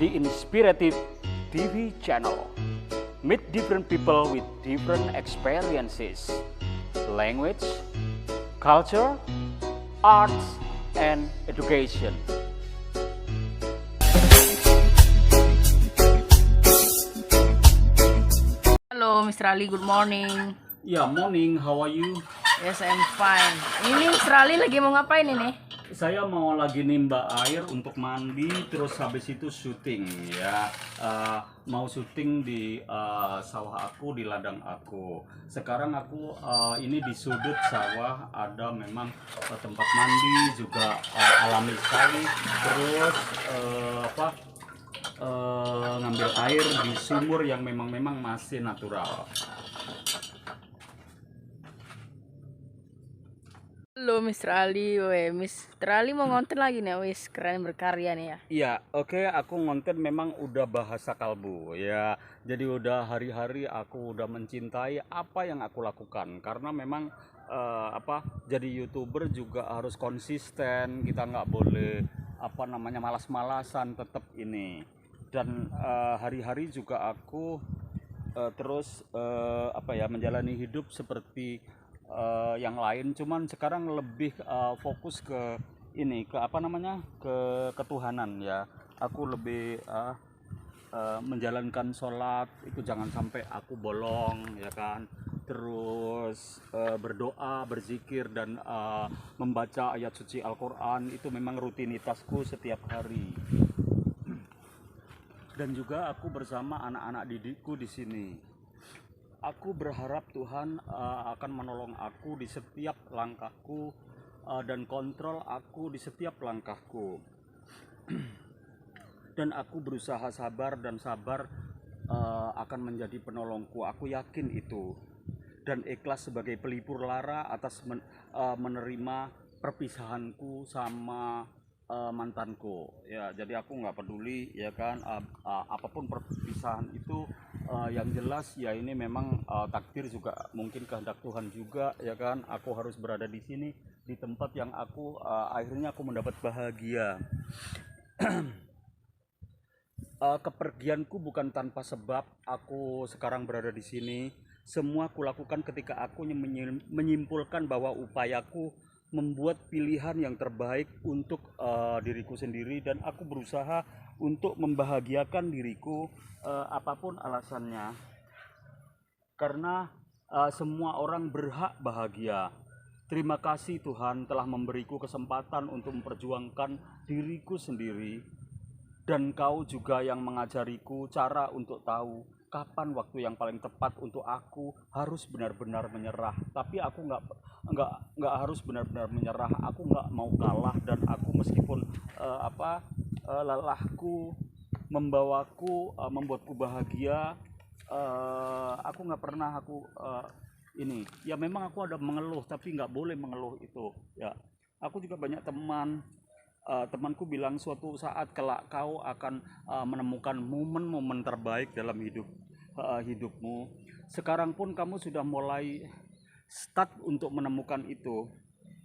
the Inspirative TV channel. Meet different people with different experiences, language, culture, arts, and education. Hello, Mr. Ali. Good morning. Yeah, morning. How are you? Yes, I'm fine. Ini Mr. Ali lagi mau ngapain ini? Saya mau lagi nimba air untuk mandi, terus habis itu syuting ya. Mau syuting di sawah aku, di ladang aku. Sekarang aku ini di sudut sawah ada memang tempat mandi juga alami sekali. Terus ngambil air di sumur yang memang masih natural. Halo, Mr. Ali. Mr. Ali mau ngonten lagi nih, wis keren berkarya nih ya. Iya, oke, aku ngonten memang udah bahasa kalbu ya. Jadi udah hari-hari aku udah mencintai apa yang aku lakukan karena memang jadi YouTuber juga harus konsisten. Kita nggak boleh malas-malasan tetap ini. Dan hari-hari juga aku terus menjalani hidup seperti yang lain, cuman sekarang lebih fokus ke ini, ke ke ketuhanan ya. Aku lebih menjalankan sholat itu jangan sampai aku bolong ya kan. Terus berdoa, berzikir, dan membaca ayat suci Al-Quran itu memang rutinitasku setiap hari. Dan juga aku bersama anak-anak didikku di sini. Aku berharap Tuhan akan menolong aku di setiap langkahku dan kontrol aku di setiap langkahku. Dan aku berusaha sabar akan menjadi penolongku. Aku yakin itu. Dan ikhlas sebagai pelipur lara atas menerima perpisahanku sama mantanku ya. Jadi aku nggak peduli ya kan, apapun perpisahan itu. Yang jelas ya ini memang takdir juga, mungkin kehendak Tuhan juga ya kan. Aku harus berada di sini, di tempat yang akhirnya aku mendapat bahagia. Kepergianku bukan tanpa sebab. Aku sekarang berada di sini. Semua aku lakukan ketika aku menyimpulkan bahwa upayaku membuat pilihan yang terbaik untuk diriku sendiri, dan aku berusaha untuk membahagiakan diriku apapun alasannya, karena semua orang berhak bahagia. Terima kasih Tuhan telah memberiku kesempatan untuk memperjuangkan diriku sendiri, dan Kau juga yang mengajariku cara untuk tahu kapan waktu yang paling tepat untuk aku harus benar-benar menyerah. Tapi aku nggak harus benar-benar menyerah. Aku nggak mau kalah, dan aku meskipun lelahku membuatku bahagia, aku nggak pernah ini ya. Memang aku ada mengeluh, tapi nggak boleh mengeluh itu ya. Aku juga banyak temanku bilang suatu saat kelak kau akan menemukan momen-momen terbaik dalam hidupmu. Sekarang pun kamu sudah mulai start untuk menemukan itu.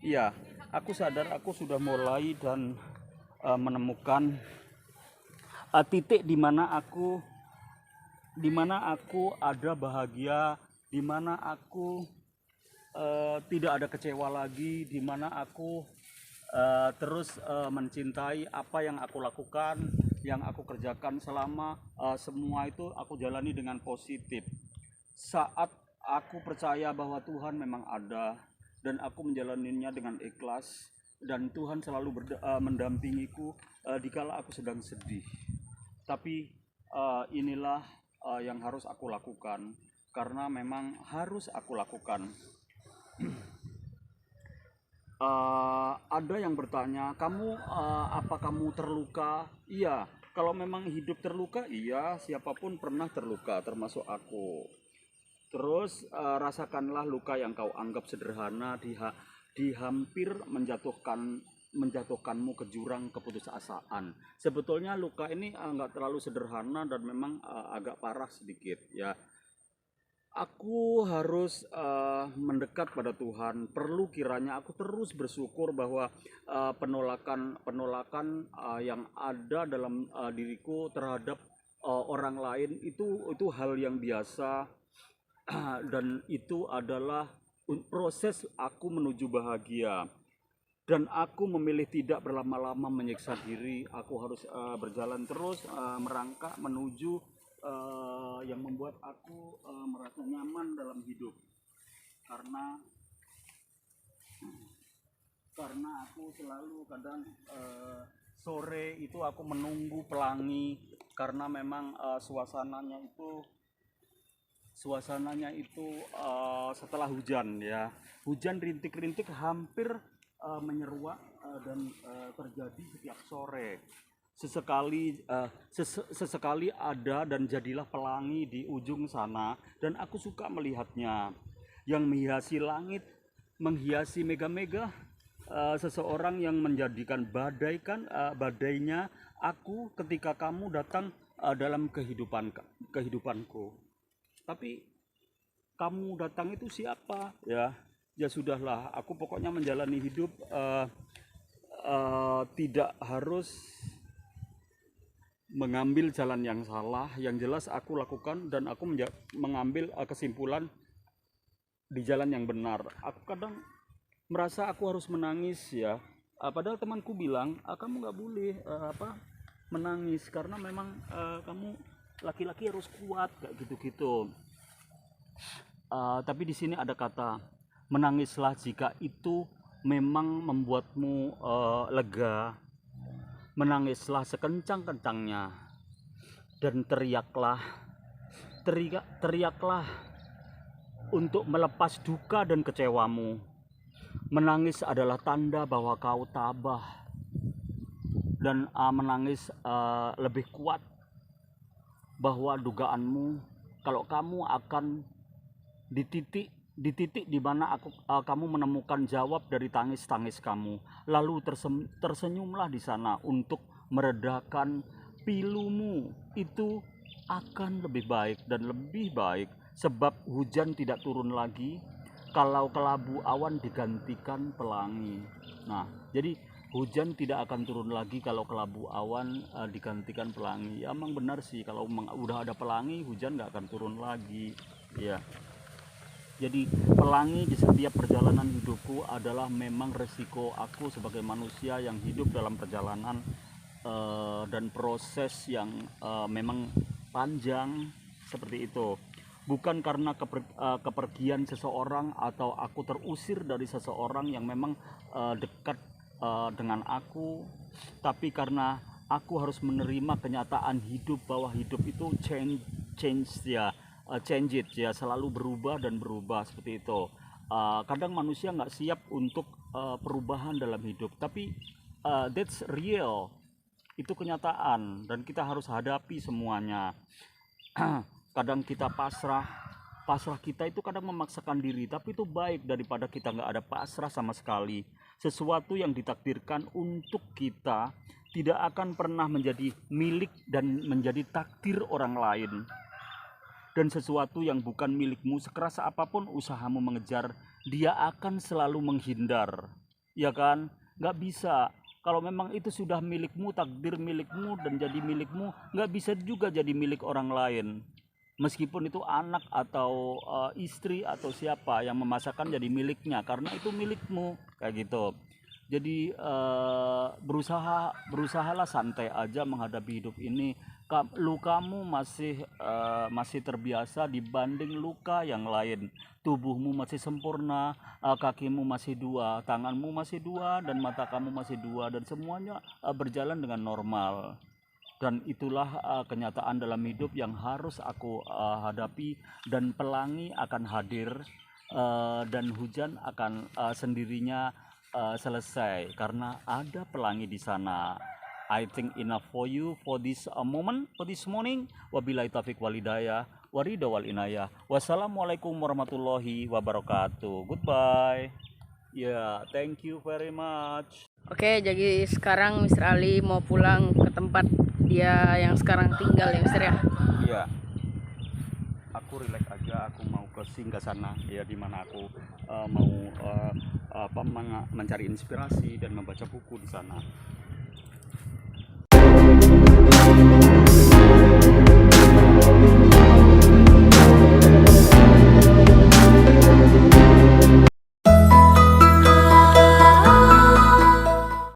Iya, aku sadar aku sudah mulai dan menemukan titik di mana aku ada bahagia, di mana aku tidak ada kecewa lagi, di mana aku terus mencintai apa yang aku lakukan, yang aku kerjakan selama semua itu aku jalani dengan positif. Saat aku percaya bahwa Tuhan memang ada dan aku menjalaninya dengan ikhlas, dan Tuhan selalu mendampingiku dikala aku sedang sedih. Tapi inilah yang harus aku lakukan, karena memang harus aku lakukan. Ada yang bertanya, apa kamu terluka? Iya, kalau memang hidup terluka, iya, siapapun pernah terluka, termasuk aku. Terus rasakanlah luka yang kau anggap sederhana di hampir menjatuhkanmu ke jurang keputusasaan. Sebetulnya luka ini nggak terlalu sederhana dan memang agak parah sedikit ya. aku harus mendekat pada Tuhan. Perlu kiranya aku terus bersyukur bahwa penolakan yang ada dalam diriku terhadap orang lain itu hal yang biasa. Dan itu adalah proses aku menuju bahagia. Dan aku memilih tidak berlama-lama menyiksa diri. Aku harus berjalan terus merangkak menuju yang membuat aku merasa nyaman dalam hidup. Karena aku selalu kadang sore itu aku menunggu pelangi, karena memang suasananya itu setelah hujan, ya, hujan rintik-rintik hampir menyeruak dan terjadi setiap sore. Sesekali ada dan jadilah pelangi di ujung sana, dan aku suka melihatnya yang menghiasi langit, menghiasi mega-mega. Seseorang yang menjadikan badainya aku ketika kamu datang dalam kehidupanku. Tapi kamu datang itu siapa, ya? Ya sudahlah, aku pokoknya menjalani hidup tidak harus mengambil jalan yang salah. Yang jelas aku lakukan, dan aku mengambil kesimpulan di jalan yang benar. Aku kadang merasa aku harus menangis, ya. Padahal temanku bilang, kamu nggak boleh menangis, karena memang kamu laki-laki harus kuat, kayak gitu-gitu. Tapi di sini ada kata, menangislah jika itu memang membuatmu lega. Menangislah sekencang-kencangnya, dan teriaklah untuk melepas duka dan kecewamu. Menangis adalah tanda bahwa kau tabah, dan menangis lebih kuat bahwa dugaanmu kalau kamu akan di titik di mana kamu menemukan jawab dari tangis kamu, lalu tersenyumlah di sana untuk meredakan pilumu. Itu akan lebih baik dan lebih baik, sebab hujan tidak turun lagi kalau kelabu awan digantikan pelangi. Nah, jadi hujan tidak akan turun lagi kalau kelabu awan digantikan pelangi. Ya, emang benar sih, kalau udah ada pelangi, hujan nggak akan turun lagi, ya. Jadi pelangi di setiap perjalanan hidupku adalah memang resiko aku sebagai manusia yang hidup dalam perjalanan dan proses yang memang panjang seperti itu. Bukan karena kepergian seseorang atau aku terusir dari seseorang yang memang dekat dengan aku, tapi karena aku harus menerima kenyataan hidup bahwa hidup itu change it, ya, selalu berubah dan berubah seperti itu. Kadang manusia nggak siap untuk perubahan dalam hidup, tapi that's real, itu kenyataan, dan kita harus hadapi semuanya. Kadang kita pasrah kita itu kadang memaksakan diri, tapi itu baik daripada kita nggak ada pasrah sama sekali. Sesuatu yang ditakdirkan untuk kita tidak akan pernah menjadi milik dan menjadi takdir orang lain. Dan sesuatu yang bukan milikmu, sekeras apapun usahamu mengejar, dia akan selalu menghindar, ya kan? Nggak bisa. Kalau memang itu sudah milikmu, takdir milikmu dan jadi milikmu, nggak bisa juga jadi milik orang lain. Meskipun itu anak atau istri atau siapa yang memaksakan jadi miliknya, karena itu milikmu, kayak gitu. Jadi berusahalah santai aja menghadapi hidup ini. Lukamu masih terbiasa dibanding luka yang lain. Tubuhmu masih sempurna, kakimu masih dua, tanganmu masih dua, dan mata kamu masih dua, dan semuanya berjalan dengan normal. Dan itulah kenyataan dalam hidup yang harus aku hadapi. Dan pelangi akan hadir, dan hujan akan sendirinya selesai karena ada pelangi di sana. I think enough for you for this moment, for this morning. Wabillahi taufiq walhidayah, waridha wal inayah. Wassalamualaikum warahmatullahi wabarakatuh. Goodbye. Ya, thank you very much. Oke, jadi sekarang Mr. Ali mau pulang ke tempat dia yang sekarang tinggal, ya Mr. ya? Iya. aku rileks aja, aku mau ke singgah sana ya, dimana aku mau mencari inspirasi dan membaca buku di sana.